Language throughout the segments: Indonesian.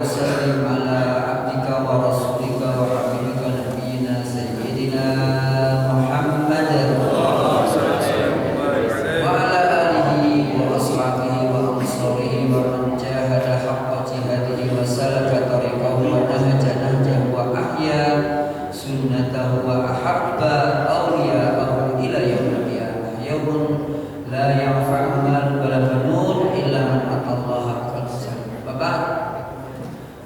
وسلم على عبدك ورسولك وحبيبك نبينا سيدنا محمد وعلى آله وأصحابه وأنصاره ومن جاهد حق جهاده وسلك طريقه ونهج نهجه وأحيا سنته وأحب أولياءه إلى يوم القيامة يوم لا ينفع مال ولا بنون إلا من أتى الله بقلب سليم. وبعد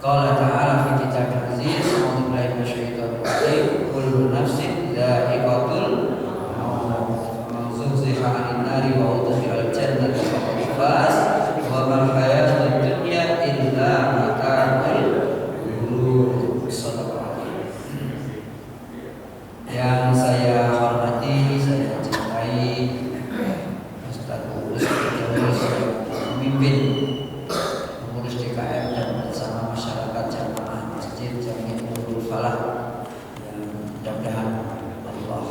قال تعالى في كتاب العزيز أعوذ بالله من الشيطان الرجيم كل نفس ذائقة الموت ومن زحزح عن النار وأدخل الجنة فقد فاز وما الحياة الدنيا إلا متاع الغرور. Yang saya hormati, saya cintai Ustaz Ulus pemimpin pengurus DKM dan bersama masyarakat jamaah Masjid Jami' Nurul Falah, yang mudah-mudahan Allah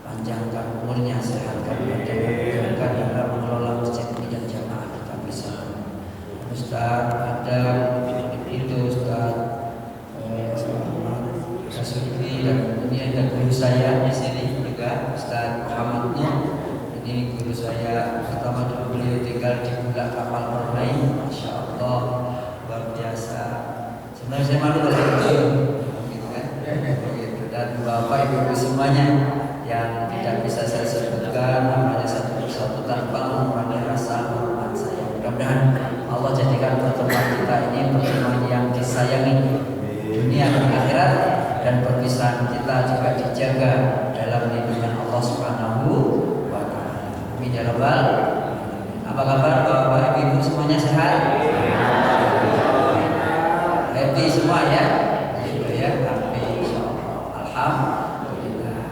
panjangkan umurnya, sehatkan badannya, dan dalam mengelola masjid ini dan jamaah kita bersama. Ustaz Adam itu Ustaz Rasuli dan kemudian ada guru saya di sini juga Ustaz Muhammad Nur. Ini guru saya pertama dulu, beliau tinggal di Bulak Kapal Permai, Masya Allah luar biasa. Sebenarnya saya malu kalau gitu kan, gitu. Dan bapak ibu semuanya yang tidak bisa saya sebutkan namanya satu persatu tanpa mengurangi rasa hormat saya. Mudah-mudahan Allah jadikan pertemuan kita ini pertemuan yang disayangi dunia dan akhirat, dan perpisahan kita juga dijaga dalam lindungan Allah Subhanahu wa Ta'ala. Amin ya rabbal alamin. Apa kabar Bapak Ibu semuanya, sehat? Happy semua ya? Gitu ya, happy insyaallah. Alhamdulillah.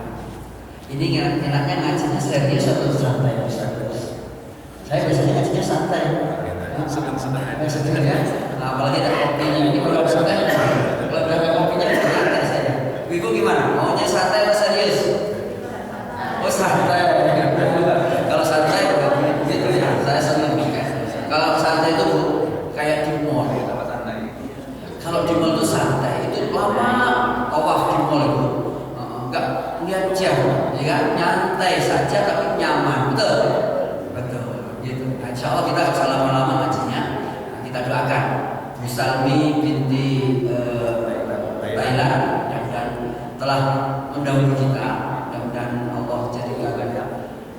Ini enaknya ngajinya serius atau santai Ustaz? Saya biasanya ngajinya santai. Sedang ya. Nah, apalagi ada kopinya. Ini kalau santai, kalau ada kopinya santai saya. Ibu gimana? Maunya santai atau serius? Oh santai. Kalau santai gitu ya. Saya senang. Kalau santai itu kayak di mall. Kalau di mall itu santai, itu lama tawaf di mall itu. Enggak lihat jam, ya kan? Nyantai saja tapi nyaman, betul? Betul. Gitu. Insya Allah kita bisa lama-lama ngajinya. Kita doakan Bu Salmi binti Thailand dan telah mendahului kita. Mudah-mudahan Allah jadikan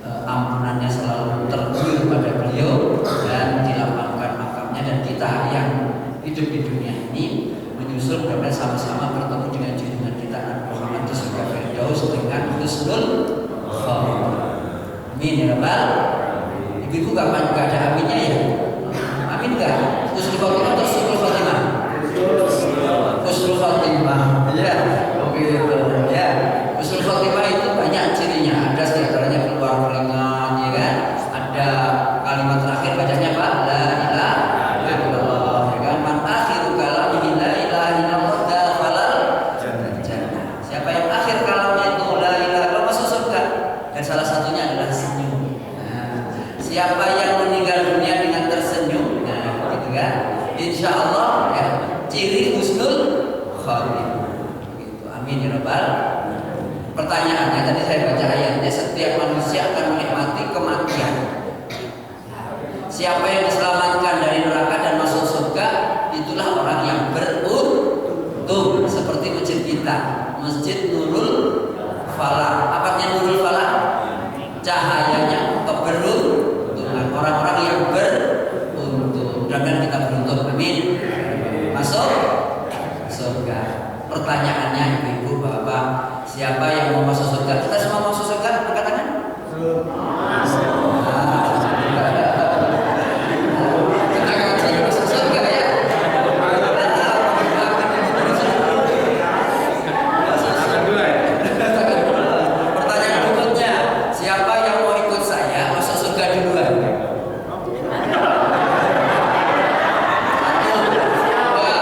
ampunannya selalu terjun pada beliau dan dilapangkan makamnya, dan kita yang hidup di dunia ini menyusul mudah-mudahan sama-sama bertemu dengan junjungan kita Nabi Muhammad di surga Firdaus dengan husnul khotimah. Amin ya rabbal. Ibu kapan gak ada aminnya ya? Amin gak? Husnul khotimah atau husnul khotimah? Husnul khotimah. Ya, oke gitu ya. Husnul khotimah itu banyak cirinya. Ada diantaranya keluar keringat, ya kan? Ada kalimat terakhir bacanya apa? La ilaha illallah, ya kan? Man akhiru kalamihi la ilaha illallah dakhalal jannah. Siapa yang akhir kalamnya itu la ilaha illallah masuk surga. Dan salah satunya adalah senyum. Siapa yang meninggal dunia dengan tersenyum, nah gitu kan, insya Allah ya, ciri husnul khotimah. Gitu. Amin ya rabbal. Pertanyaannya tadi saya baca ayatnya, setiap manusia akan menikmati kematian. Siapa yang diselamatkan dari neraka dan masuk surga, itulah orang yang beruntung. Seperti masjid kita, Masjid Nurul Falah. Apanya Nurul Falah? Cahayanya keberuntungan. Orang-orang yang beruntung. Dan kita beruntung. Amin. Masuk surga. Pertanyaannya ibu bapak, siapa yang mau masuk surga? Kita semua masuk surga, angkat tangan. Pertanyaan berikutnya, siapa yang mau ikut saya masuk surga duluan? Satu, dua,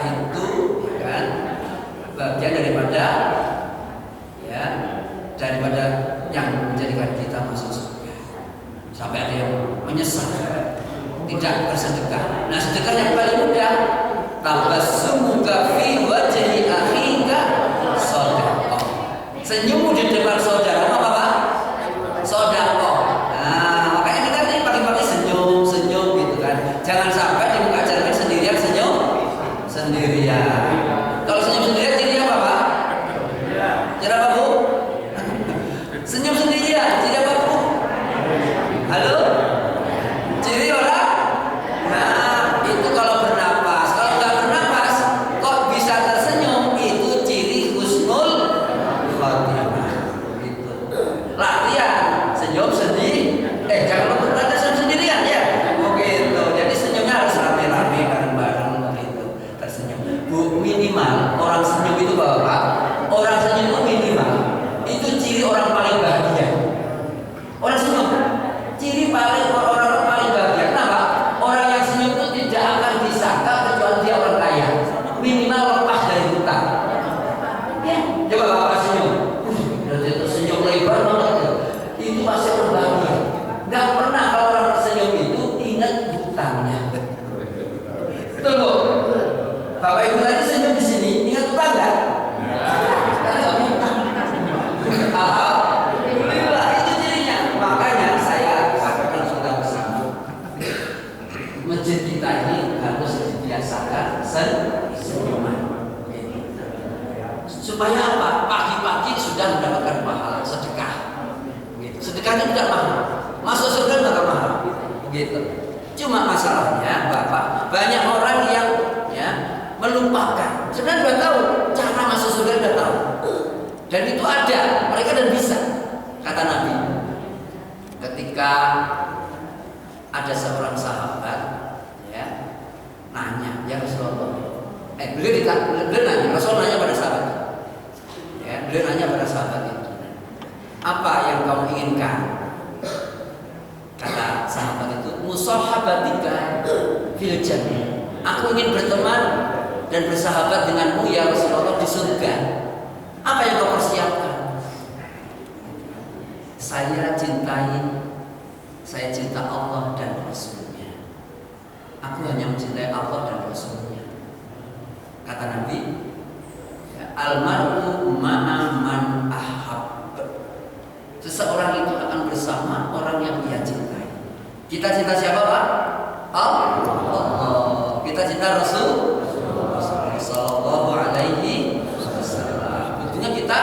itu kan bagian daripada ya daripada yang menjadikan kita masuk surga. Sampai ada yang menyesal tidak bersedekah. Nah, sedekah yang paling mudah, tabassumuka fi wajhi akhika shadaqah. Senyummu di depan saudara apa Pak? Shadaqah. Nah, makanya kita nih pagi-pagi senyum gitu kan. Jangan sampai di muka cermin sendirian senyum sendirian. Kalau senyum sendirian ciri apa Pak? Ciri apa Bu? Senyum sendirian, ciri apa Bu? Halo? Ciri orang? Nah, itu kalau bernapas. Kalau nggak bernapas, kok bisa tersenyum? Itu ciri husnul khotimah. Gitu. Latihan senyum sendiri. Jangan lupa latihan senyum sendirian ya. Begitu. Jadi senyumnya harus rame-rame bareng-bareng gitu. Tersenyum. Bu, minimal orang senyum itu Bapak. Orang senyum itu minimal. Itu ciri orang paling bahagia. Orang senyum. Ciri paling orang paling bahagia. Kenapa? Orang yang senyum itu tidak akan disangka kecuali dia orang kaya. Minimal lepas dari hutang. Ya, coba Bapak senyum. Berarti itu senyum lebar banget. Itu pasti orang bahagia. Gak pernah kalau orang senyum itu ingat hutangnya. Betul Bu? Bapak Ibu tadi senyum di sini ingat hutang nggak? Karena nggak hutang. Alhamdulillah itu cirinya. Makanya saya katakan sudah bersama. Masjid kita ini harus dibiasakan senyuman. Supaya apa? Pagi-pagi sudah mendapatkan pahala sedekah. Sedekahnya tidak mahal. Masuk surga tidak mahal. Begitu. Cuma masalahnya Bapak, banyak orang yang ya melupakan. Sebenarnya sudah tahu cara masuk surga, sudah tahu. Dan itu ada, mereka dan bisa. Kata Nabi, ketika ada seorang sahabat ya nanya, ya Rasulullah, beliau nanya, Rasul nanya pada sahabat, ya beliau nanya pada sahabat itu, apa yang kamu inginkan? Kata sahabat itu, musahabatika fil jannah. Aku ingin berteman dan bersahabat denganmu ya Rasulullah di surga. Apa yang kau persiapkan? Saya cinta Allah dan Rasulnya. Aku hanya mencintai Allah dan Rasulnya. Kata Nabi, almar'u ma'a man ahab. Seseorang itu akan bersama orang yang dia cintai. Kita cinta siapa Pak? Allah. Kita cinta Rasul Sallallahu Alaihi Wasallam. Tentunya kita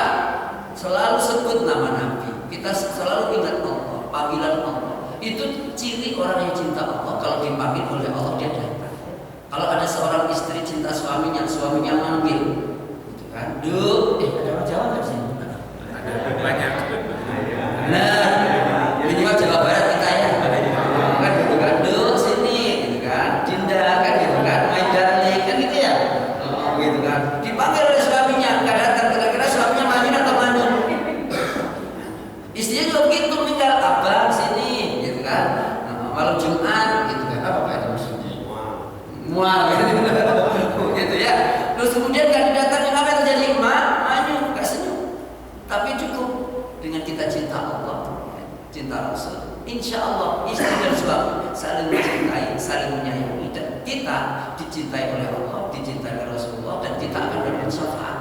selalu sebut nama Nabi. Kita selalu ingat Allah, panggilan Allah. Itu ciri orang yang cinta Allah. Kalau dipanggil oleh Allah dia datang. Kalau ada seorang istri cinta suaminya manggil, gitu kan? Duh, ada orang Jawa nggak sih? Ada banyak. Nah, minimal Jawa Barat kita ya. Kan gitu kan? Duh, sini, gitu kan? Dinda, kan gitu kan? My darling, kan gitu ya? Gitu kan? Dipanggil oleh suaminya, nggak datang. Kira-kira suaminya manyun atau manun? Istrinya juga begitu, tinggal abang sini, gitu kan? Malam Jumat, gitu kan? Apa itu maksudnya? Mual, gitu ya. Terus kemudian nggak didatangin, apa yang terjadi? Manyun, nggak senyum. Tapi cukup dengan kita cinta Allah, cinta Rasul. Insya Allah istri dan suami saling mencintai, saling menyayangi, dan kita dicintai oleh Allah, dicintai oleh Rasulullah, dan kita akan dapat syafaat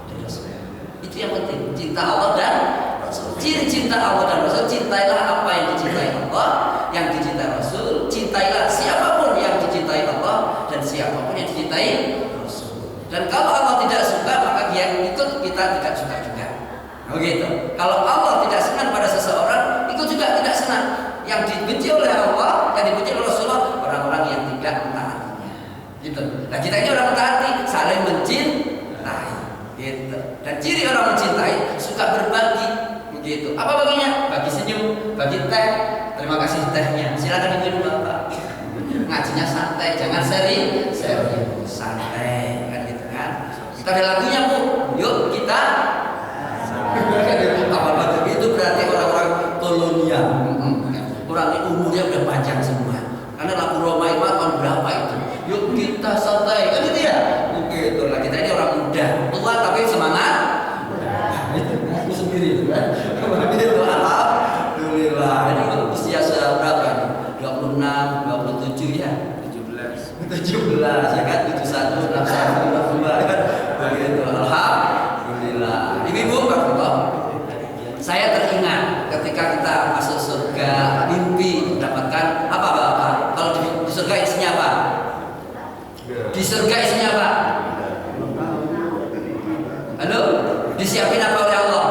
dari Rasulullah. Itu yang penting, cinta Allah dan Rasul. Ciri cinta Allah dan Rasul, cintailah apa yang dicintai Allah, yang dicintai Rasul. Cintailah siapapun yang dicintai Allah dan siapapun yang dicintai Rasul. Dan kalau Allah tidak suka, maka dia ikut, kita tidak suka juga. Begitu. Kalau Allah tidak senang pada seseorang, ikut juga tidak senang. Yang dibenci oleh Allah, yang dibenci oleh Rasulullah, orang-orang yang tidak mentaatinya. Gitu. Nah, kita ini orang mentaati, saling mencintai. Gitu. Dan ciri orang mencintai suka berbagi. Begitu. Apa baginya? Bagi senyum, bagi teh. Terima kasih tehnya. Silakan diminum Bapak. Ngajinya santai, jangan serius, santai, kan gitu kan. Kita ada lagunya Bu. Yuk kita. Apa itu berarti orang-orang kolonial. Kurang umurnya udah panjang semua. Karena lagu Roma itu tahun berapa itu? Yuk kita santai, kan gitu ya. Oke, Pak? Halo? Disiapin apa oleh Allah?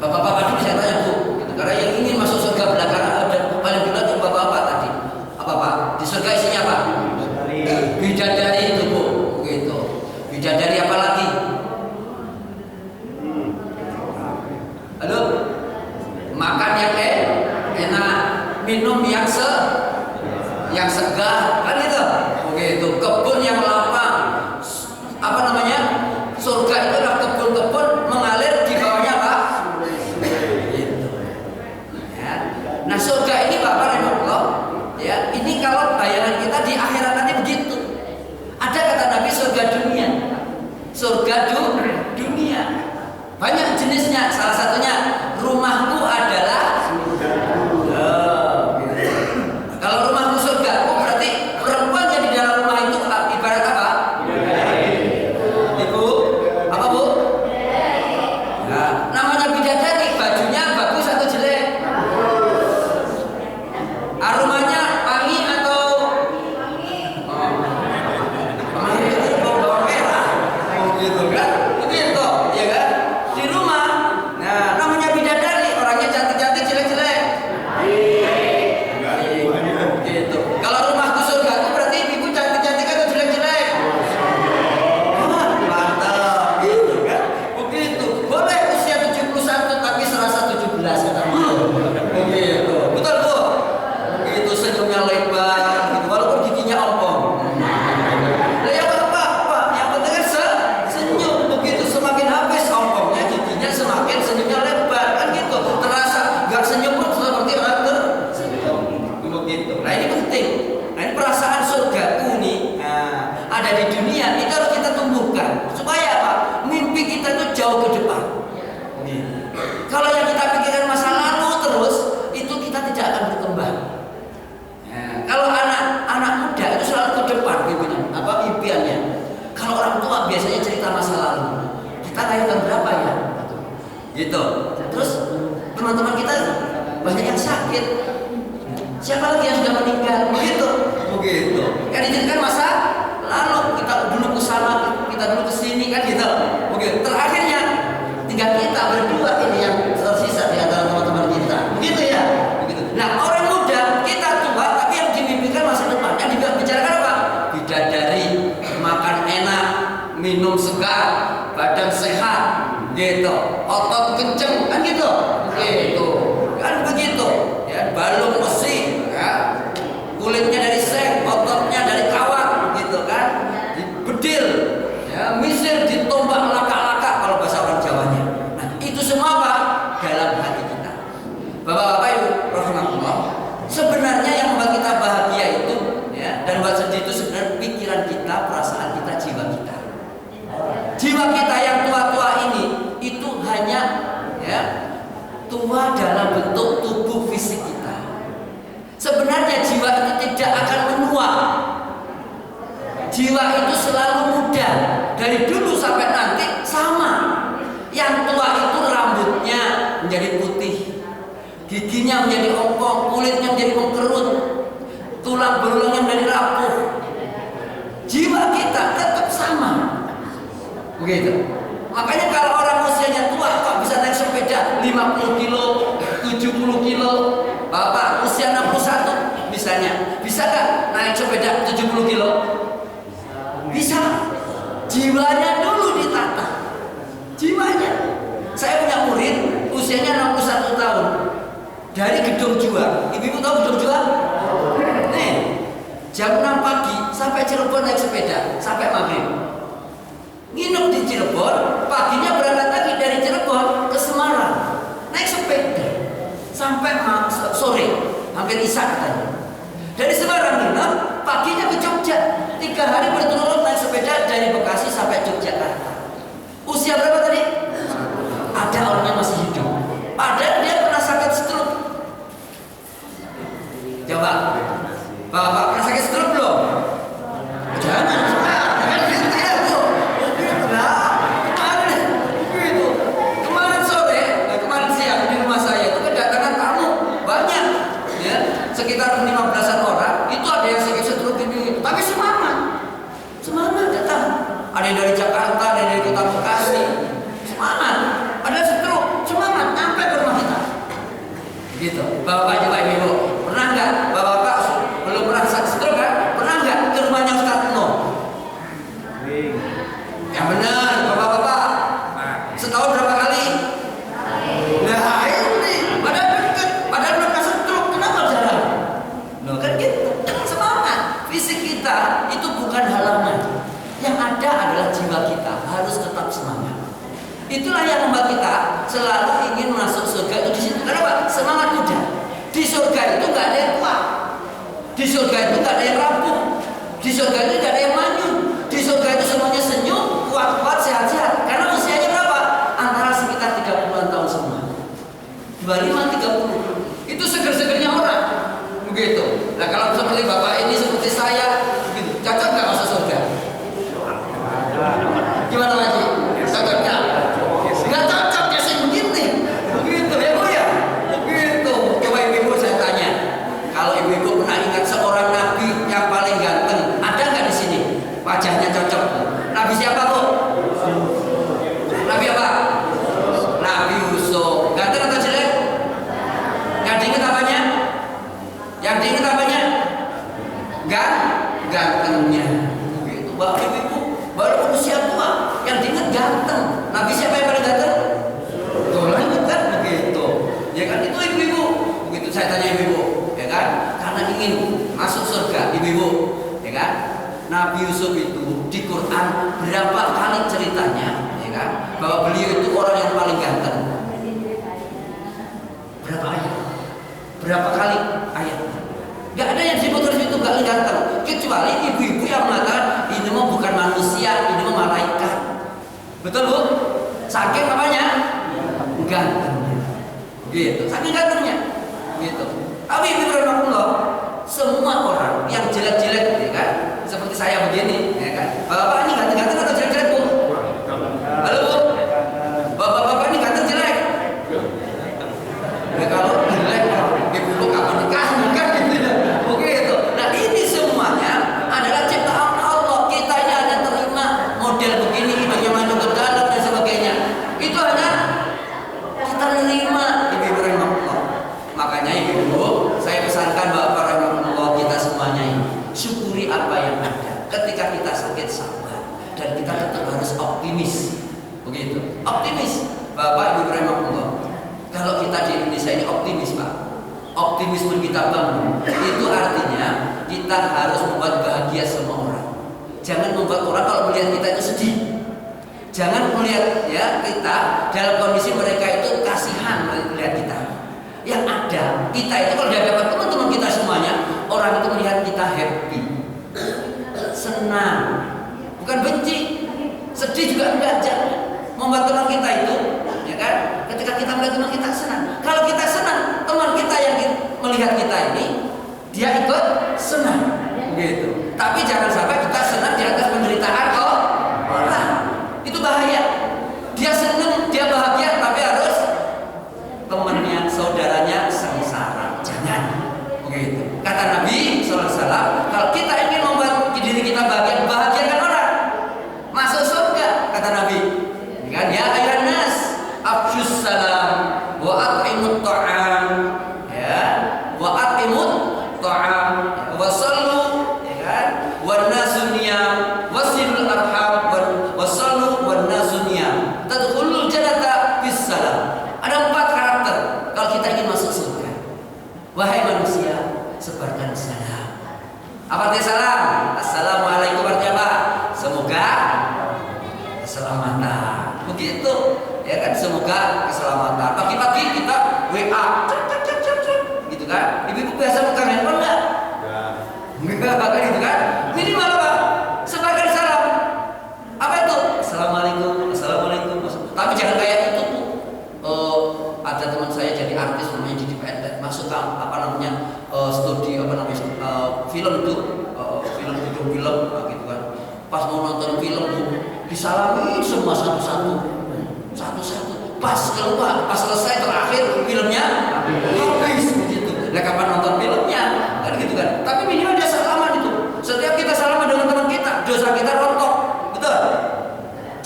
Bapak-bapak dulu saya tanya Bu, gitu. Karena yang ingin masuk surga belakangan ada paling dulu itu bapak-bapak tadi. Apa Pak? Di surga isinya apa? Bidadari itu Bu, begitu. Bidadari apa lagi? Halo? Makan yang enak, minum yang segar, kan itu? Begitu. Kebun yang lapang. Apa namanya? Surga itu adalah kebun-kebun mengalir di bawahnya apa? Ya. Nah surga ini Bapak Rahimahullah, ya, ini kalau bayangan kita di akhirat nanti begitu. Ada kata Nabi surga dunia, surga dunia. Banyak jenisnya. Salah satunya rumahku adalah kalau rumahku surga, berarti perempuan yang di dalam rumah itu ibarat apa? Ibu, apa Bu? Nah, namanya bidadari, bajunya bagus atau jelek? Aromanya wangi atau wangi itu bawang merah, gitu kan? Begitu, ya kan? Di rumah, nah namanya bidadari, orangnya cantik-cantik, jelek-jelek. Gitu. Kalau rumahku surga itu berarti ibu cantik-cantik atau jelek-jelek? Mantap, gitu kan? Begitu. Boleh usia 71 tapi serasa 17 kata begitu. Betul Bu? Begitu, senyumnya lebar gitu, walaupun giginya ompong. Nah, ya Pak, yang penting kan senyum begitu, semakin habis ompongnya giginya semakin senyumnya lebar kan gitu. Terasa nggak senyum pun seperti orang tersenyum begitu. Nah ini penting. Nah ini perasaan surgaku nih, ada di dunia itu harus kita tumbuhkan supaya apa? Mimpi kita tuh jauh ke depan. Kalau yang kita pikirkan masa lalu terus, itu kita tidak akan berkembang. Kalau anak muda itu selalu ke depan impiannya. Kalau orang tua biasanya cerita masa lalu. Kita lahir tahun berapa ya? Gitu. Terus teman-teman kita banyak yang sakit. Siapa lagi yang sudah meninggal? Begitu. Yang diceritakan masa lalu, kita dulu ke sana, kita dulu ke sini kan gitu. Begitu. Terakhirnya tinggal kita berdua ini yang tersisa di antara teman-teman kita. Begitu ya? Begitu. Nah, orang muda kita tua tapi yang dimimpikan masa depan. Yang dibicarakan apa? Bidadari, makan enak, minum segar, badan sehat, gitu. Otot kenceng kan gitu. Gitu. Kan begitu. Ya, balung besi, ya. Kulitnya dari seng, ototnya dari kawat, gitu kan. Dibedil, ya, misir, ditombak laka-laka kalau bahasa orang Jawanya. Nah, itu semua apa? Dalam hati kita. Bapak-bapak Ibu rahimahullah, sebenarnya yang membuat kita bahagia itu, ya, dan buat sedih itu sebenarnya pikiran kita, perasaan kita, jiwa kita. Jiwa kita yang tua-tua ini itu hanya, ya, tua dalam bentuk tubuh fisik kita. Sebenarnya jiwa itu tidak akan menua. Jiwa itu selalu muda. Dari dulu sampai nanti sama. Yang tua itu rambutnya menjadi putih, giginya menjadi ompong, kulitnya menjadi mengkerut, tulang belulangnya menjadi rapuh. Jiwa kita tetap sama. Begitu. Makanya kalau orang usianya tua kok bisa naik sepeda 50 kilo, 70 kilo. Bapak usia 61 misalnya, bisa kan naik sepeda 70 kilo? Bisa. Jiwanya dulu ditata. Jiwanya. Saya punya murid usianya 61 tahun. Dari Gedung Juang. Ibu tahu Gedung Juang? Nih, jam 6 pagi sampai Cirebon naik sepeda sampai maghrib. Nginep di Cirebon, paginya berangkat lagi dari Cirebon ke Semarang, naik sepeda sampai sore, hampir isya katanya. Dari Semarang nginep, paginya ke Jogja, 3 hari berturut-turut naik sepeda dari Bekasi sampai Yogyakarta. Usia berapa tadi? Ada orangnya masih hidup, padahal dia pernah sakit stroke. Coba, Bapak pernah sakit stroke belum? Jangan. Sekitar 15-an orang itu ada yang sakit stroke ini, tapi semangat. yang dari Jakarta, ada yang dari kota Bekasi, semangat. Ada stroke, semangat sampai ke rumah kita. Gitu. Bapak coba ibu, pernah nggak? Bapak belum pernah stroke kan? Pernah nggak ke rumahnya Ustadz No? Yang benar, bapak-bapak. Setahun berapa kali? Nah, ini padahal dekat, padahal belum pernah stroke, kenapa jarang? Loh kan gitu. Semangat. Fisik kita itu bukan halangan. Yang ada adalah jiwa kita harus tetap semangat. Itulah yang membuat kita selalu ingin masuk surga itu di situ. Kenapa? Semangat muda. Di surga itu nggak ada yang kuat. Di surga itu nggak ada yang rapuh. Di surga itu nggak ada yang manyun. Di surga itu semuanya senyum, kuat-kuat, sehat-sehat. Karena usianya berapa? Antara sekitar 30-an tahun semua. 25-30. Itu seger-segernya orang. Begitu. Nah kalau seperti bapak ini, seperti saya, begitu. Cocok nggak masuk surga? Gimana lagi? Cocoknya? Nggak cocok ya sih begini. Begitu ya bu ya? Begitu. Coba ibu-ibu saya tanya. Kalau ibu-ibu pernah ingat seorang nabi yang paling ganteng, ada nggak di sini? Wajahnya cocok. Nabi siapa bu? Nabi apa? Nabi Yusuf. Ganteng atau jelek? Yang diingat apanya? Yang diingat apanya? Gantengnya. Begitu. Bapak ibu baru usia tua yang diingat ganteng. Nabi siapa yang paling ganteng? Tolong ingat kan begitu. Ya kan itu ibu-ibu. Begitu saya tanya ibu-ibu, ya kan? Karena ingin masuk surga ibu-ibu, ya kan? Nabi Yusuf itu di Quran berapa kali ceritanya, ya kan? Bahwa beliau itu orang yang paling ganteng. Berapa ayat? Berapa kali ayat? Gak ada yang disebut terus itu gak ganteng, kecuali ibu-ibu yang mengatakan ini mah bukan manusia, ini mah malaikat. Betul bu? Saking apanya? Gantengnya. Gitu. Saking gantengnya. Gitu. Tapi ibu rahmatullah, semua orang yang jelek-jelek, ya kan? Seperti saya begini, ya kan? Bapak ini ganteng-ganteng atau jelek-jelek bu? Halo bu? Bapak-bapak ini ganteng jelek? Ya kalau jelek, ibu kapan nikah? Kan gitu ya. Begitu. Nah ini semuanya adalah ciptaan Allah. Kita ini hanya terima model begini, hidungnya maju ke dalam dan sebagainya. Itu hanya kita menerima ibu rahmatullah. Makanya ibu, saya pesankan bapak rahmatullah kita semuanya ini syukuri apa yang ada. Ketika kita sakit sabar dan kita tetap harus optimis. Begitu. Optimis. Bapak ibu rahmatullah. Kalau kita di Indonesia ini optimis pak. Optimisme kita bangun. Itu artinya kita harus membuat bahagia semua orang. Jangan membuat orang kalau melihat kita itu sedih. Jangan melihat ya kita dalam kondisi mereka itu kasihan melihat kita. Yang ada kita itu kalau dapat teman-teman kita semuanya, orang itu melihat kita happy, senang, bukan benci, sedih juga enggak. Jangan membuat teman kita itu, ya kan? Ketika kita melihat teman kita senang, kalau kita senang, teman kita yang melihat kita ini dia ikut senang, gitu. Tapi jangan sampai kita senang di atas penderitaan kok orang. Itu bahaya. Dia senang, dia bahagia, tapi harus temannya, saudaranya sengsara. Jangan. Begitu. Kata Nabi SAW, kalau kita ingin membuat diri kita bahagia, bahagiakan orang. Masuk surga, kata Nabi. Kan ya ayuhan nas, afsyus salam wa at'imut ta'am. Ya, wa at'imut ta'am wa sallu, ya kan? Wan nasu niyam wasilul arham wa sallu wan nasu niyam. Tadkhulul jannata bis salam. Ada 4 karakter kalau kita ingin masuk surga. Wahai manusia, sebarkan salam. Apa arti salam? Assalamualaikum artinya apa? Semoga keselamatan. Begitu, ya kan? Semoga keselamatan. Pagi-pagi kita WA, gitu kan? Ibu-ibu biasa bukan handphone enggak? Enggak, bahkan gitu kan? Minimal apa? Sebarkan salam. Apa itu? Assalamualaikum, assalamualaikum. Tapi jangan kayak itu tuh. Ada teman saya jadi artis namanya Didi Petet, masuk ke apa namanya studi apa namanya film itu film gitu kan. Pas mau nonton film tuh disalami semua satu-satu. Pas keluar, pas selesai terakhir filmnya habis begitu. Nah kapan nonton filmnya? Kan gitu kan. Tapi minimal dia salaman itu. Setiap kita salaman dengan teman kita, dosa kita rontok. Betul?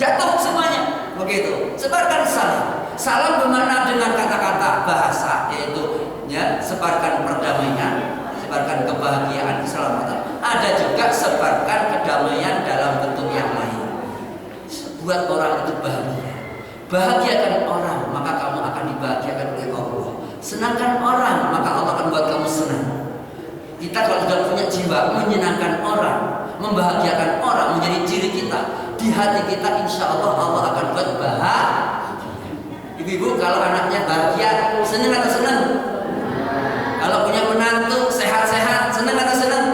jatuh semuanya. Begitu. Sebarkan salam. Salam bermakna dengan kata-kata bahasa, yaitu ya, sebarkan perdamaian, sebarkan kebahagiaan, keselamatan. Ada juga sebarkan kedamaian dalam bentuk yang lain. Buat orang itu bahagia. Bahagiakan orang, maka kamu akan dibahagiakan oleh Allah. Senangkan orang, maka Allah akan buat kamu senang. Kita kalau sudah punya jiwa menyenangkan orang, membahagiakan orang menjadi ciri kita, di hati kita insya Allah Allah akan buat bahagia. Ibu-ibu kalau anaknya bahagia, senang atau senang? Kalau punya menantu sehat-sehat, senang atau senang?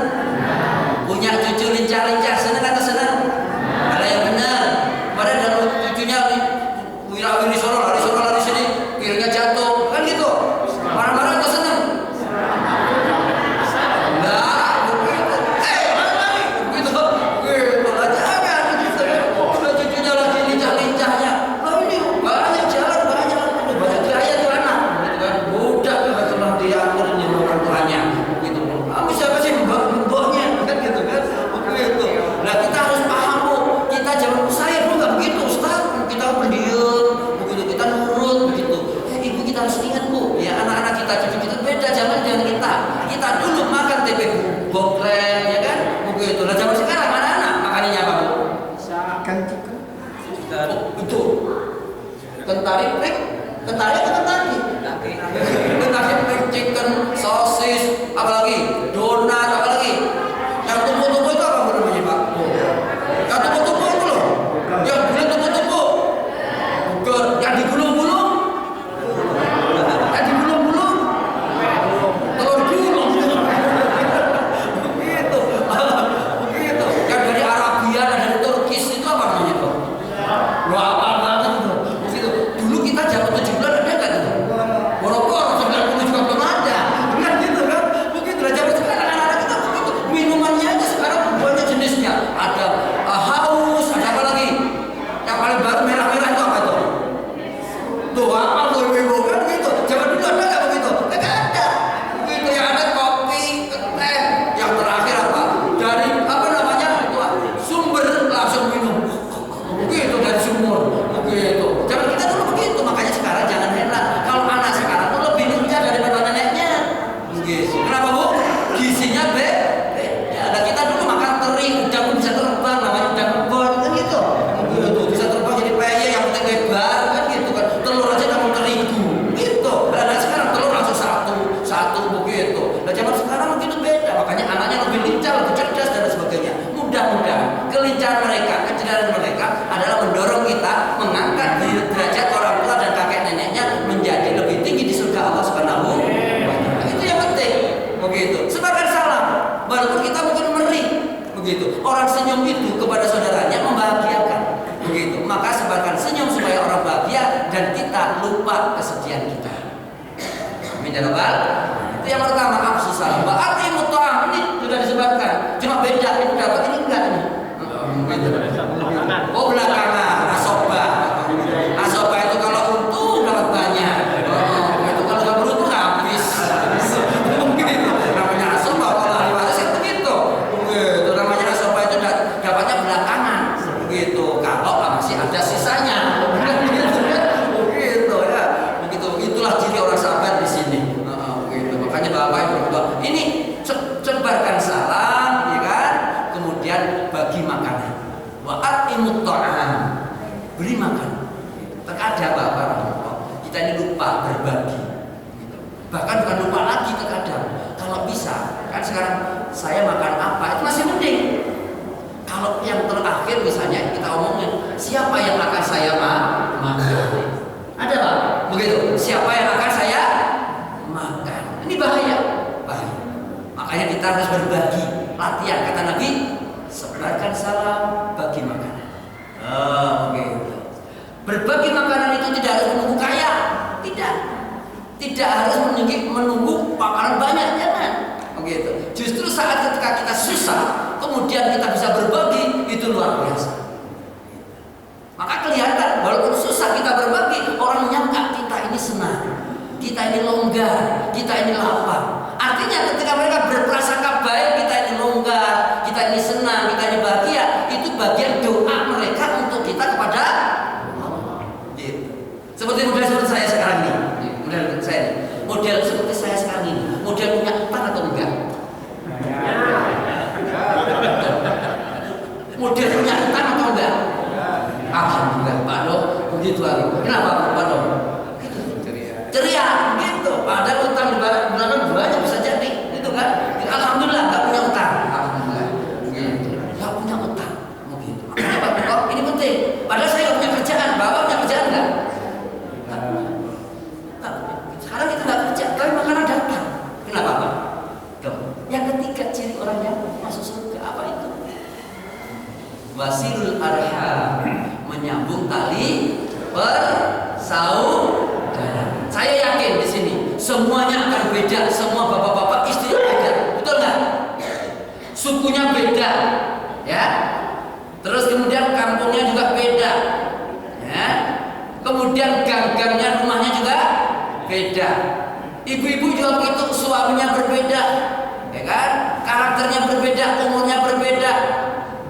Punya cucu lincah-lincah, senang atau senang? Ada yang benar. Padahal kalau cucunya wira-wiri soro lari sini, piringnya jatuh, kan gitu. Marah-marah atau senang? Kentari fried chicken, sosis, apalagi donat, apalagi yang tumpu-tumpu itu apa namanya Pak? Yang tumpu-tumpu itu loh, yang bulan tumpu-tumpu, bukan yang digulung-gulung, telur gulung, begitu, yang dari Arabia dan dari Turkis itu apa namanya Pak? Wah apa banget itu, begitu. Dulu kita zaman 7 bulan ada nggak tuh? Morokor 90 juga belum ada, kan gitu kan? Begitu lah zaman sekarang anak-anak kita begitu. Minumannya aja sekarang banyak jenisnya. Ada haus, ada apa lagi? Yang paling baru merah-merah itu apa itu? Tuh apa tuh ibu kan gitu. Zaman dulu ada nggak begitu? Nggak ada. Begitu yang ada kopi, teh. Yang terakhir apa? Dari apa namanya? Sumber langsung minum. Begitu dari sumur. Begitu. Zaman kita dulu begitu. Makanya sekarang jangan heran kalau anak sekarang tuh lebih lincah daripada neneknya. Begitu. Kenapa Bu? Gizinya beda. Dan kita dulu makan teri, udang pun bisa terbang, namanya udang kebon kan gitu. Begitu. Bisa terbang jadi peye yang penting lebar kan gitu kan. Telur aja kamu terigu gitu. Dan sekarang telur langsung satu begitu. Dan zaman sekarang begitu beda. Makanya anaknya lebih lincah, lebih cerdas dan sebagainya. Mudah-mudahan kelincahan mereka, kecerdasan mereka adalah mendorong kita mengangkat derajat orang tua dan kakek neneknya menjadi lebih tinggi di surga Allah Subhanahu wa Ta'ala. Itu yang penting. Begitu. Sebarkan salam. Walaupun kita mungkin meri. Begitu. Orang senyum itu kepada saudaranya membahagiakan. Begitu. Maka sebarkan senyum supaya orang bahagia dan kita lupa kesedihan kita. Amin ya rabbal. Itu yang pertama, afsus salam. Wa'atimut ta'am, ini sudah disebarkan. Cuma beda ini dapat ini enggak ini. Oh belakangan, asoba itu kalau untung dapat banyak. Itu kalau nggak beruntung habis. Begitu. Namanya asoba kalau ahli waris itu begitu. Begitu. Namanya asoba itu dapatnya belakangan. Begitu. Kalau masih ada sisanya. Begitu ya. Begitu. Itulah ciri orang sabar di sini. Begitu. Makanya Bapak Ibu ini sebarkan salam, ya kan? Kemudian bagi makanan. Wa'atimut ta'am, beri makan. Terkadang Bapak kita ini lupa berbagi. Bahkan bukan lupa lagi terkadang. Kalau bisa, kan sekarang saya makan apa itu masih mending. Kalau yang terakhir misalnya kita omongin siapa yang akan saya makan, ada Pak? Begitu. Siapa yang akan saya makan? Ini bahaya. Makanya kita harus berbagi. Latihan kata Nabi, sebarkan salam, bagi makanan. Begitu. Berbagi makanan itu tidak harus menunggu kaya, tidak harus menunggu makanan banyak, jangan. Begitu. Justru saat ketika kita susah, kemudian kita bisa berbagi, itu luar biasa. Maka kelihatan walaupun susah kita berbagi, orang menyangka kita ini senang, kita ini longgar, kita ini lapang. Artinya ketika mereka berprasangka baik, kita ini longgar, kita ini senang, kita ini bahagia, itu bagian doa mereka untuk kita kepada Seperti model seperti saya sekarang ini, model saya ini, model seperti saya sekarang ini, model punya utang atau enggak? Model punya utang atau enggak? Alhamdulillah, Pak Dok, begitu lagi. Kenapa Pak Dok? Ceria, gitu. Padahal utang di belakang banyak bisa jadi, gitu kan? Alhamdulillah, nggak punya utang. Alhamdulillah, gitu. Nggak punya utang, begitu. Makanya Pak Dok, ini penting. Padahal saya nggak punya kerjaan, Bapak punya kerjaan nggak? Sekarang kita nggak kerja, tapi makanan datang. Kenapa Pak? Yang ketiga ciri orang yang masuk surga apa itu? Wasilul arham, menyambung tali persaudaraan. Saya yakin di sini semuanya akan beda, semua bapak-bapak istri beda, betul nggak? Sukunya beda, ya. Terus kemudian kampungnya juga beda, ya. Kemudian gang-gangnya rumahnya juga beda. Ibu-ibu juga begitu, suaminya berbeda, ya kan? Karakternya berbeda, umurnya berbeda,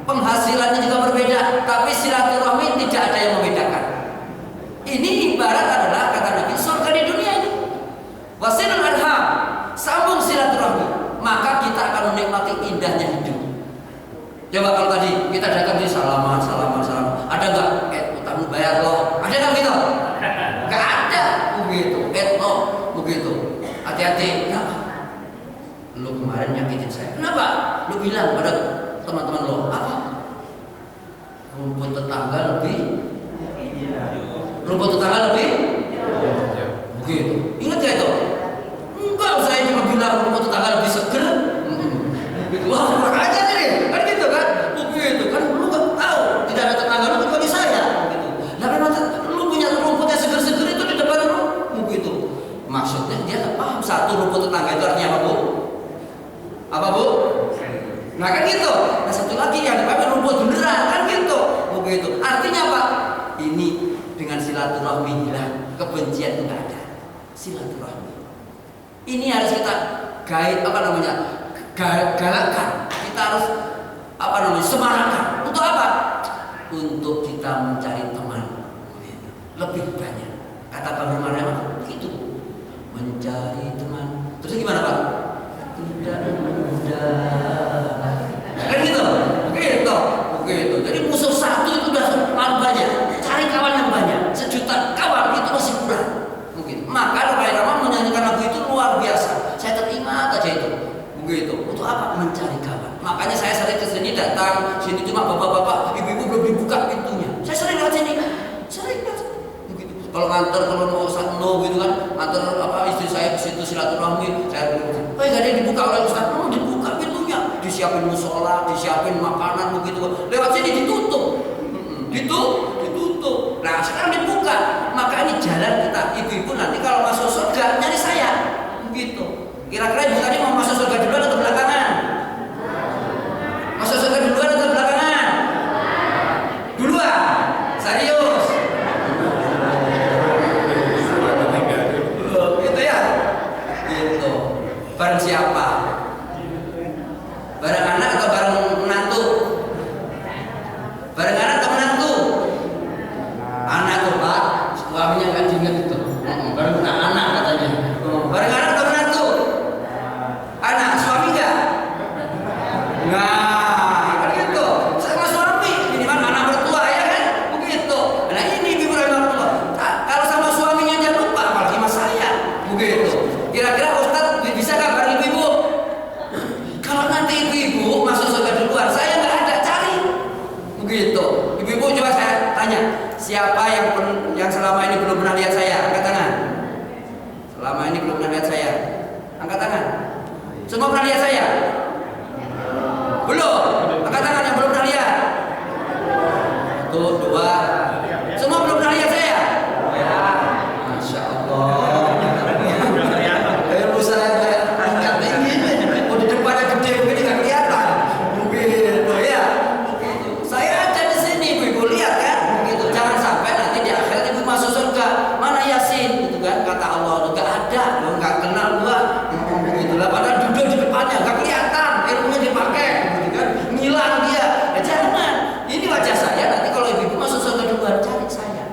penghasilannya juga berbeda, tapi silaturahmi tidak ada yang membedakan. Ini ibarat adalah kata Nabi surga di dunia ini. Wasilul arham, sambung silaturahmi, maka kita akan menikmati indahnya hidup. Coba kalau tadi kita datang di salaman, ada nggak? Utang bayar lo, ada nggak gitu? Nggak ada, begitu. Begitu. Hati-hati. Ya, lu kemarin nyakitin saya. Kenapa? Lu bilang pada teman-teman lo apa? Rumput tetangga lebih begitu. Ingat gak itu? Enggak, saya cuma bilang rumput tetangga lebih seger. Wah, kurang aja nih, kan gitu kan? Begitu kan, lu gak tahu tidak ada tetangga lu kecuali saya. Begitu. Nah, memang lu punya rumput yang seger-seger itu di depan lu, begitu. Maksudnya dia nggak paham satu rumput tetangga itu artinya apa, Bu? Apa, Bu? Nah kan gitu. Nah satu lagi yang dipakai rumput beneran kan gitu. Begitu. Artinya apa? Ini dengan silaturahmi hilang, kebencian itu nggak ada. Silaturahmi. Ini harus kita galakkan. Kita harus semangatkan. Untuk apa? Untuk kita mencari teman lebih banyak. Kata Bang Rumana begitu. Mencari teman. Terus gimana Pak? Tidak mudah. Kan gitu. Begitu. Jadi musuh satu itu udah terlalu banyak. Cari kawan yang banyak. 1.000.000 kawan itu masih kurang. Mungkin. Maka Rabbi Rahman menyanyikan lagu itu luar biasa. Saya teringat aja itu. Begitu. Untuk apa? Mencari kawan. Makanya saya sering kesini datang. Sini cuma bapak-bapak, ibu-ibu belum dibuka pintunya. Saya sering lewat sini. Begitu. Kalau nganter, kalau mau satno gitu kan, nganter istri saya ke situ silaturahmi. Saya bilang, gak ada yang dibuka oleh Ustaz. Mau dibuka pintunya. Disiapin musola, disiapin makanan begitu. Lewat sini ditutup. Ditutup. Nah sekarang dibuka. Maka ini jalan kita. Ibu-ibu nanti kalau masuk surga nyari saya. Begitu. Kira-kira ibu tadi mau masuk surga duluan atau belakangan? Masuk surga duluan atau belakangan? Duluan. Serius. Gitu ya. Gitu. Bareng siapa? Bareng anak atau bareng menantu? Bareng anak atau menantu? Anak tuh Pak, suaminya nggak diingat itu. Bareng anak katanya. Bareng anak atau menantu? Anak, suami nggak? Nah, kan gitu. Sama suami, minimal anak mertua ya kan? Begitu. Nah ini Ibu Rahimahullah. Kalau sama suaminya aja lupa, apalagi sama saya. Begitu. Kira-kira Ustaz bisa nggak bareng ibu-ibu? Kalau nanti ibu-ibu masuk surga duluan, saya nggak ada, cari. Begitu. Ibu-ibu coba saya tanya, siapa yang selama ini belum pernah lihat saya? Angkat tangan. Selama ini belum pernah lihat saya. Angkat tangan. Semua pernah lihat saya? Belum. Angkat tangan yang belum pernah lihat. 1, 2. Semua belum pernah lihat saya? Masya Allah. Saya angkat tinggi. Di depannya gede begini nggak kelihatan. Begitu ya. Begitu. Saya ada di sini, ibu lihat kan? Begitu. Jangan sampai nanti di akhirat ibu masuk surga. Mana Yasin? Gitu kan? Kata Allah nggak ada, lo nggak kenal gua. Begitulah. Padahal duduk di depannya nggak kelihatan, ilmunya dipakai, gitu kan? Ngilang dia. Jangan. Ini wajah saya. Nanti kalau ibu masuk surga duluan, cari saya.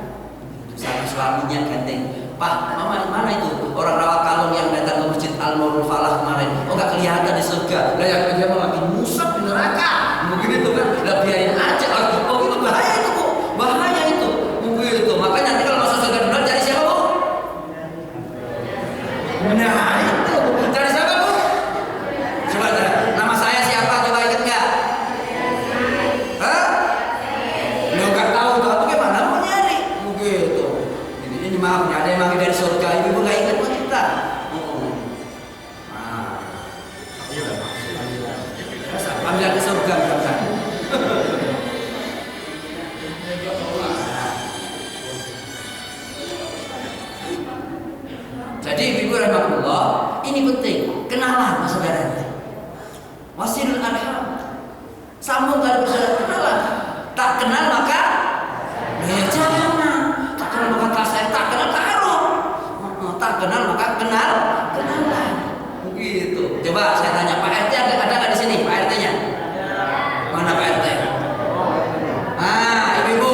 rahimakumullah, ini penting, kenalan sama saudaranya. Wasilul arham, sambung tali persaudaraan, kenalan. Tak kenal maka jangan. Tak kenal maka kasih, tak kenal taruh. Tak kenal maka kenalan. Begitu. Coba saya tanya, Pak RT ada nggak di sini? Pak RT-nya? Mana Pak RT? Ibu-ibu,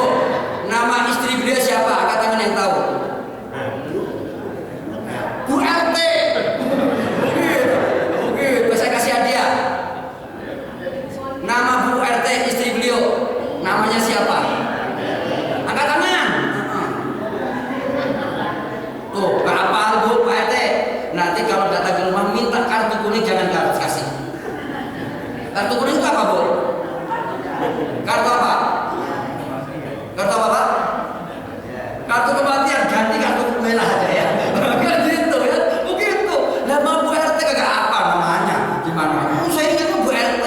nama istri beliau siapa? Angkat tangan yang tahu. Bu RT. Begitu. Saya kasih hadiah. Nama Bu RT istri beliau, namanya siapa? Angkat tangan. Tuh, nggak hafal Bu, Pak RT. Nanti kalau datang ke rumah minta kartu kuning, jangan kasih. Kartu kuning itu apa Bu? Kartu apa? Kartu apa Pak? Kartu kematian, ganti kartu merah aja ya. Kan gitu ya, begitu. Nama Bu RT kagak apa namanya? Gimana? Saya ingat Bu RT.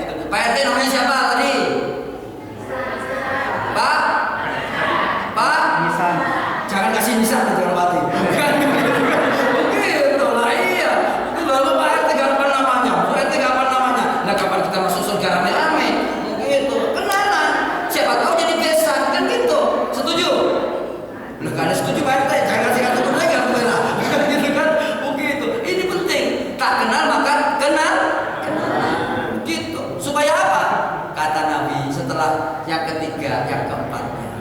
Gitu. Pak RT namanya siapa tadi? Pak? Nisan. Jangan kasih nisan nanti kalau mati. Begitu lah, iya. Lalu Pak RT gak apa namanya? Bu RT gak apa namanya? Nah kapan kita masuk surga rame-rame? Begitu. Kenalan. Siapa tahu jadi besan kan gitu. Setuju? Lu kan setuju Pak RT? Jangan kasih kartu kuning gak boleh. Gitu kan? Begitu. Ini penting. Tak kenal maka kenalan. Gitu. Supaya apa? Kata Nabi setelah yang ketiga, yang keempatnya.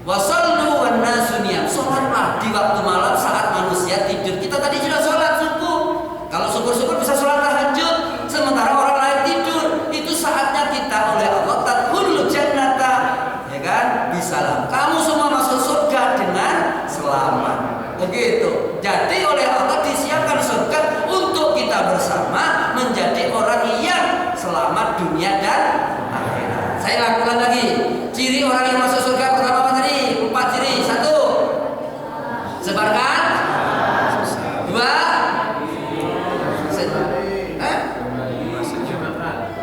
Wasallu wan nasu niyam. Sholatlah di waktu malam saat manusia tidur. Kita tadi sudah sholat subuh. Kalau syukur-syukur bisa sholat tahajud. Sementara orang lain tidur. Itu saatnya kita oleh Allah tadkhulul jannata. Ya kan? Bisalam. Kamu semua masuk surga dengan selamat. Begitu. Jadi oleh Allah disiapkan surga untuk kita bersama menjadi orang yang selamat dunia dan akhirat. Saya lakukan lagi. Ciri orang yang masuk surga pertama apa tadi? 4 ciri. 1. Sebarkan. 2.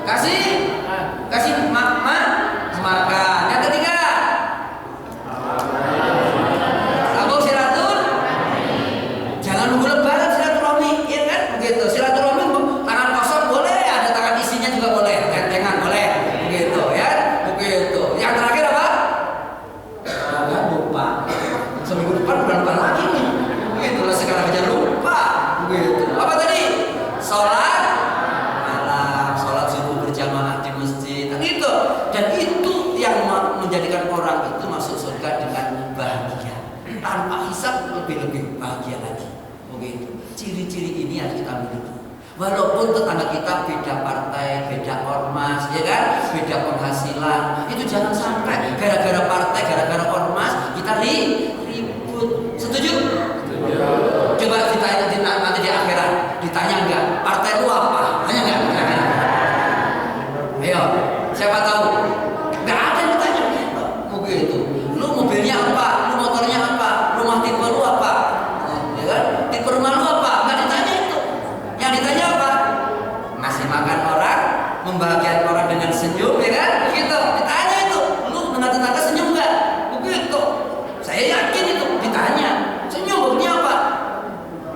Kasih makan. Yang ketiga. Sambung silatur. Jangan nunggu lebaran silaturahmi, ya kan? Begitu. Silaturahmi tangan kosong boleh, ada tangan isinya juga boleh. Jangan boleh. Begitu ya. Begitu. Yang terakhir apa? Jangan lupa. Seminggu depan bulan lagi nih. Begitulah sekarang aja lupa. Begitu. Apa tadi? Sholat malam, sholat subuh berjamaah di masjid. Gitu. Dan itu yang menjadikan orang itu masuk surga dengan bahagia. Tanpa hisab lebih bahagia lagi. Begitu. Ciri-ciri ini harus kita miliki. Walaupun tetangga kita beda partai, beda ormas, ya kan? Beda penghasilan. Itu jangan sampai gara-gara partai, gara-gara ormas kita ribut. Setuju? Coba ditanya nanti di akhirat, ditanya enggak? Partai lu apa? Tanya enggak? Ayo, siapa tahu? Enggak ada yang ditanya. Begitu. Lu mobilnya apa? Lu motornya apa? Rumah tipe lu apa? Ya kan? Tipe rumah lu apa? Enggak ditanya itu. Yang ditanya apa? Ngasih makan orang, membahagiakan orang dengan senyum, ya kan? Begitu. Ditanya itu. Lu dengan tetangga senyum enggak? Begitu. Saya yakin itu ditanya. Senyum buktinya apa?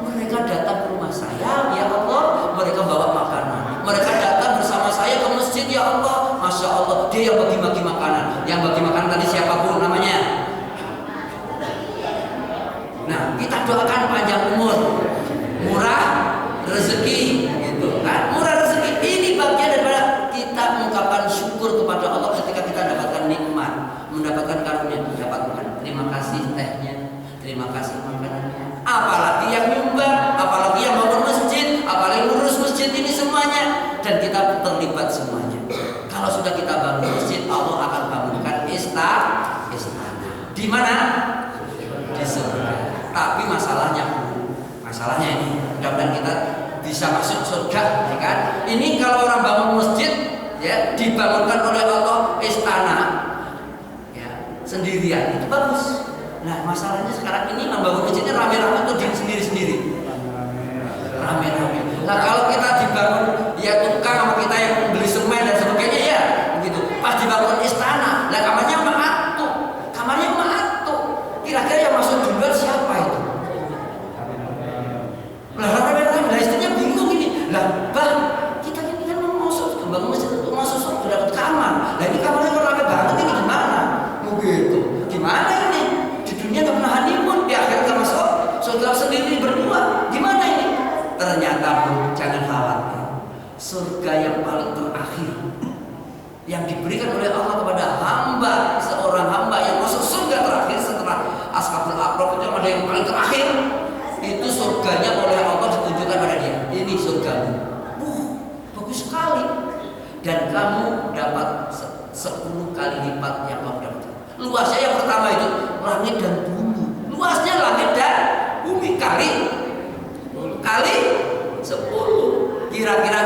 Mereka datang ke rumah saya, ya Allah, mereka bawa makanan. Mereka datang bersama saya ke masjid, ya Allah, Masya Allah, dia yang bagi-bagi makanan. Yang bagi makanan tadi siapapun namanya. Nah, kita doakan panjang umur, murah rezeki, gitu kan? Murah rezeki ini bagian daripada kita mengungkapkan syukur kepada Allah ketika kita dapatkan nikmat, mendapatkan karunia, mendapatkan terima kasih tehnya, terima kasih makanannya. Apalagi yang nyumbang, apalagi yang bangun masjid, apalagi ngurus masjid ini semuanya, dan kita terlibat semuanya. Kalau sudah kita bangun masjid, Allah akan bangunkan istana. Di mana? Di surga. Tapi masalahnya ini, mudah-mudahan kita bisa masuk surga, ya kan? Ini kalau orang bangun masjid, ya dibangunkan oleh Allah istana, ya sendirian, itu bagus. Nah masalahnya sekarang ini membangun masjidnya rame-rame atau sendiri-sendiri? Rame-rame. Nah kalau kita dibangun, ya tukang sama kita yang beli semen dan sebagainya, ya begitu. Pas dibangun istana, lah kamarnya Kira-kira yang masuk duluan siapa itu? Luasnya yang pertama itu langit dan bumi. Luasnya langit dan bumi kali 10. Kira-kira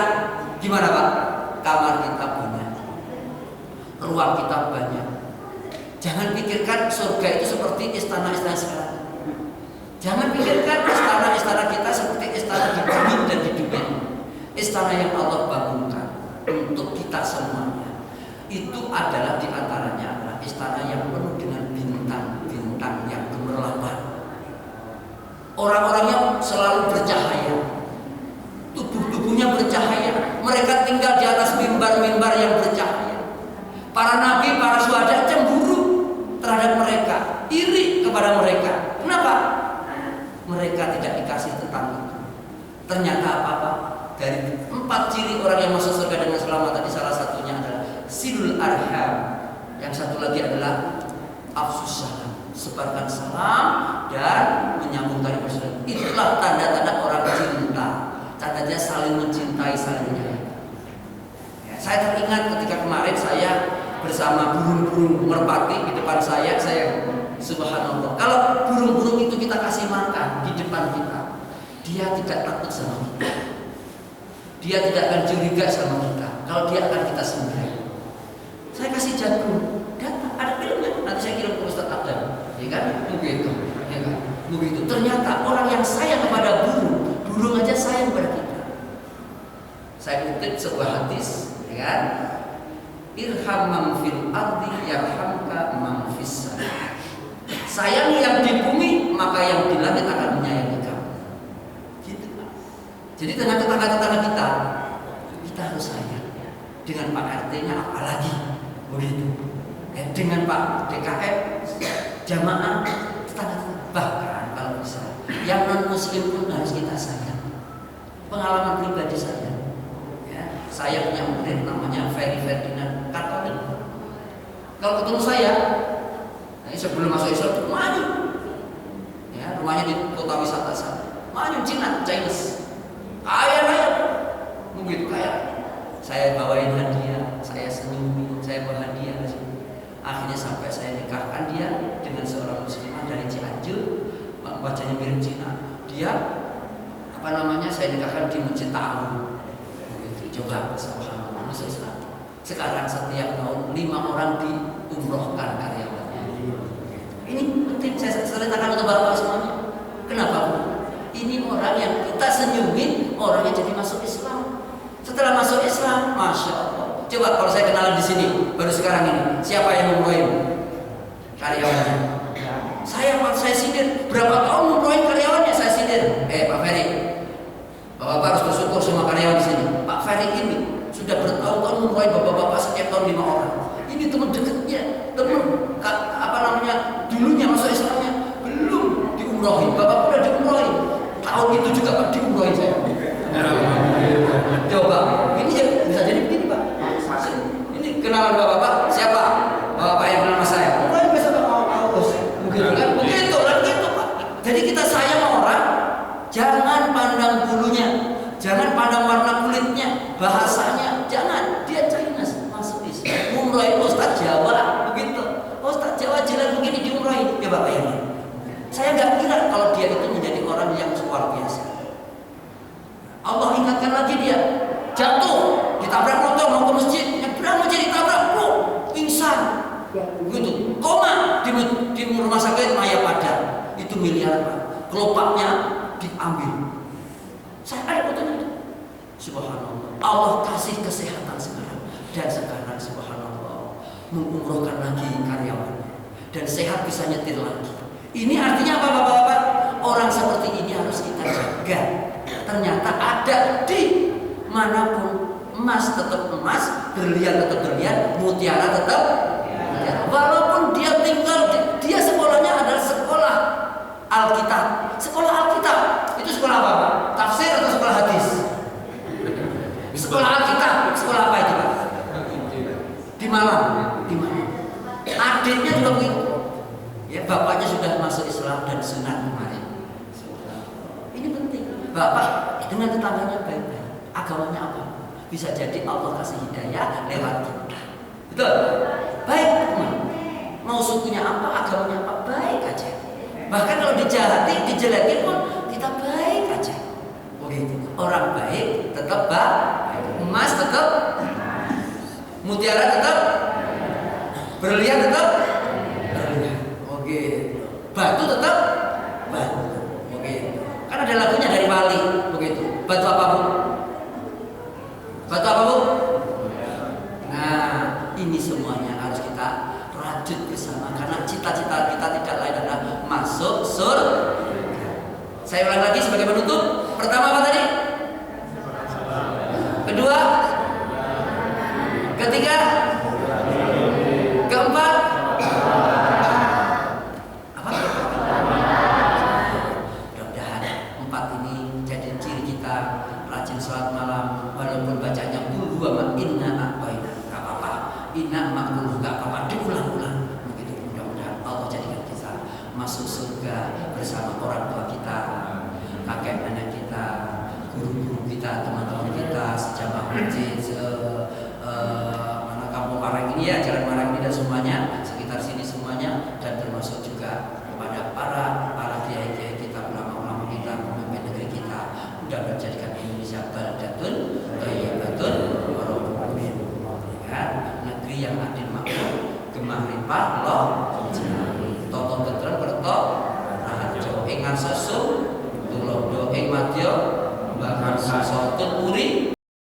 gimana Pak? Kamar kita banyak, ruang kita banyak. Jangan pikirkan surga itu seperti istana-istana sekarang. Jangan pikirkan istana-istana kita seperti istana di bumi dan di dunia. Istana yang Allah bangunkan untuk kita semuanya itu adalah diantaranya adalah istana yang penuh dengan bintang-bintang yang gemerlapan. Orang-orangnya selalu bercahaya, tubuh-tubuhnya bercahaya. Mereka tinggal di atas mimbar-mimbar yang bercahaya. Para nabi, para syuhada cemburu terhadap mereka, iri kepada mereka. Kenapa? Mereka tidak dikasih tentang itu. Ternyata apa-apa? Dari 4 ciri orang yang masuk surga dengan selamat tadi, salah satunya adalah silul arham. Yang satu lagi adalah afsus salam, sebarkan salam dan menyambung tali persaudaraan. Itulah tanda-tanda orang cinta. Tandanya saling mencintai, saling menyayangi. Ya, saya teringat ketika kemarin saya bersama burung-burung merpati di depan saya subhanallah. Kalau burung-burung itu kita kasih makan di depan kita, dia tidak takut sama kita. Dia tidak akan curiga sama kita. Kalau dia akan kita sembelih. Saya kasih jagung, datang, ada filmnya. Nanti saya kirim ke Ustaz Abdan, ya kan? Begitu, ya kan? Begitu. Ternyata orang yang sayang kepada burung aja sayang kepada kita. Saya kutip sebuah hadis, ya kan? Irham man fil ardi yarhamka man fis sama. Sayangi yang di bumi, maka yang di langit akan menyayangi kamu. Gitu. Jadi dengan tetangga-tetangga kita harus sayang. Dengan Pak RT-nya apalagi begitu. Dengan Pak DKM, jamaah, tetangga-tetangga. Bahkan kalau bisa, yang non muslim pun harus kita sayang. Pengalaman pribadi saya. Saya punya murid namanya Ferry Ferdinand, Katolik. Kalau ketemu saya, sebelum masuk Islam, maju. Ya, rumahnya di kota wisata sana. Maju Chinese. Kaya. Begitu kaya. Saya bawain hadiah, saya senyumin, saya bawa hadiah. Akhirnya sampai saya nikahkan dia dengan seorang muslimah dari Cianjur, wajahnya mirip Cina. Dia saya nikahkan di Masjid Ta'awun. Coba subhanallah, masuk Islam. Sekarang setiap tahun 5 orang diumrohkan karyawannya. Ini penting saya ceritakan untuk bapak semuanya. Kenapa? Ini orang yang kita senyumin, orang yang jadi masuk Islam. Setelah masuk Islam, masya Allah. Coba kalau saya kenalan di sini, baru sekarang ini, siapa yang ngumrohin karyawannya? Saya sindir. Berapa tahun ngumrohin karyawannya? Saya sindir. Pak Ferry, bapak harus bersyukur sama karyawan di sini. Pak Ferry ini sudah bertahun-tahun ngumrohin bapak-bapak setiap tahun 5 orang. Ini teman dekatnya, teman dulunya masuk Islamnya belum diumrohin. Bapak udah diumrohin. Tahun itu juga Pak diumrohin saya. Coba, ini ya bisa jadi begini Pak. Ini kenalan bapak-bapak siapa? Bapak yang kenal sama saya. Umrohin besok Agus. Begitu kan? Begitu Pak. Jadi kita sayang orang, jangan pandang bulunya, jangan pandang warna kulitnya, bahasanya, jangan. Dia Chinese masuk Islam. Umrohin Ustaz Jawa, begitu. Ustaz Jawa jalan begini diumrohin, ya Bapak ini. Saya nggak kira kalau dia itu menjadi orang yang luar biasa. Allah ingatkan lagi dia, jatuh, ditabrak motor mau ke masjid, yang berang masjid ditabrak, pingsan, gitu, koma di rumah sakit Maya Padang, itu miliar Pak, kelopaknya diambil. Saya ada fotonya itu. Subhanallah, Allah kasih kesehatan sekarang dan sekarang subhanallah mengumrohkan lagi karyawannya dan sehat bisa nyetir lagi. Ini artinya apa Bapak-bapak? Orang seperti ini harus kita jaga. Ternyata ada di manapun, emas tetap emas, berlian tetap berlian, mutiara tetap mutiara. Walaupun dia tinggal, dia sekolahnya adalah sekolah Alkitab. Sekolah Alkitab itu sekolah apa Pak? Tafsir atau sekolah hadis? Sekolah Alkitab, sekolah apa itu Pak? Di Malang. Adiknya juga begitu. Ya, bapaknya sudah masuk Islam dan sunat kemarin. Ini penting. Bapak dengan tetangganya baik-baik. Agamanya apa? Bisa jadi Allah kasih hidayah lewat kita. Betul? Baik teman. Mau mau sukunya apa, agamanya apa, baik aja. Bahkan kalau dijahati, dijelekin pun kita baik aja. Begitu. Orang baik tetap baik, emas tetap, mutiara tetap, berlian tetap berlian. Oke. Batu tetap batu. Oke. Kan ada lagunya dari Bali, begitu. Batu apa bu? Batu apa bu? Nah, ini semuanya harus kita rajut bersama karena cita-cita kita tidak lain adalah masuk surga. Saya ulang lagi sebagai penutup. Pertama apa tadi? Kedua? Ketiga? Keempat? Apa? Mudah-mudahan empat ini jadi ciri kita rajin sholat malam walaupun bacanya qul huwa inna a'tayna. Gak apa-apa. Inna ma'qul gak apa-apa, diulang-ulang. Begitu. Mudah-mudahan Allah jadikan kita masuk surga bersama orang tua kita, kakek nenek kita, guru-guru kita, teman-teman kita, sejamaah masjid, mana kampung Marang ini ya, Jalan Marang ini dan semuanya, sekitar sini semuanya, dan termasuk juga kepada para kiai-kiai kita, ulama-ulama kita, pemimpin negeri kita, mudah menjadikan Indonesia baldatun thayyibatun warahmatullahi wabarakatuh. Negeri yang adil makmur, gemah limpah loh, toto tentrem bertok, rahajo ing ngarsa sum, tulodo ing madya, bahkan sasotun uri.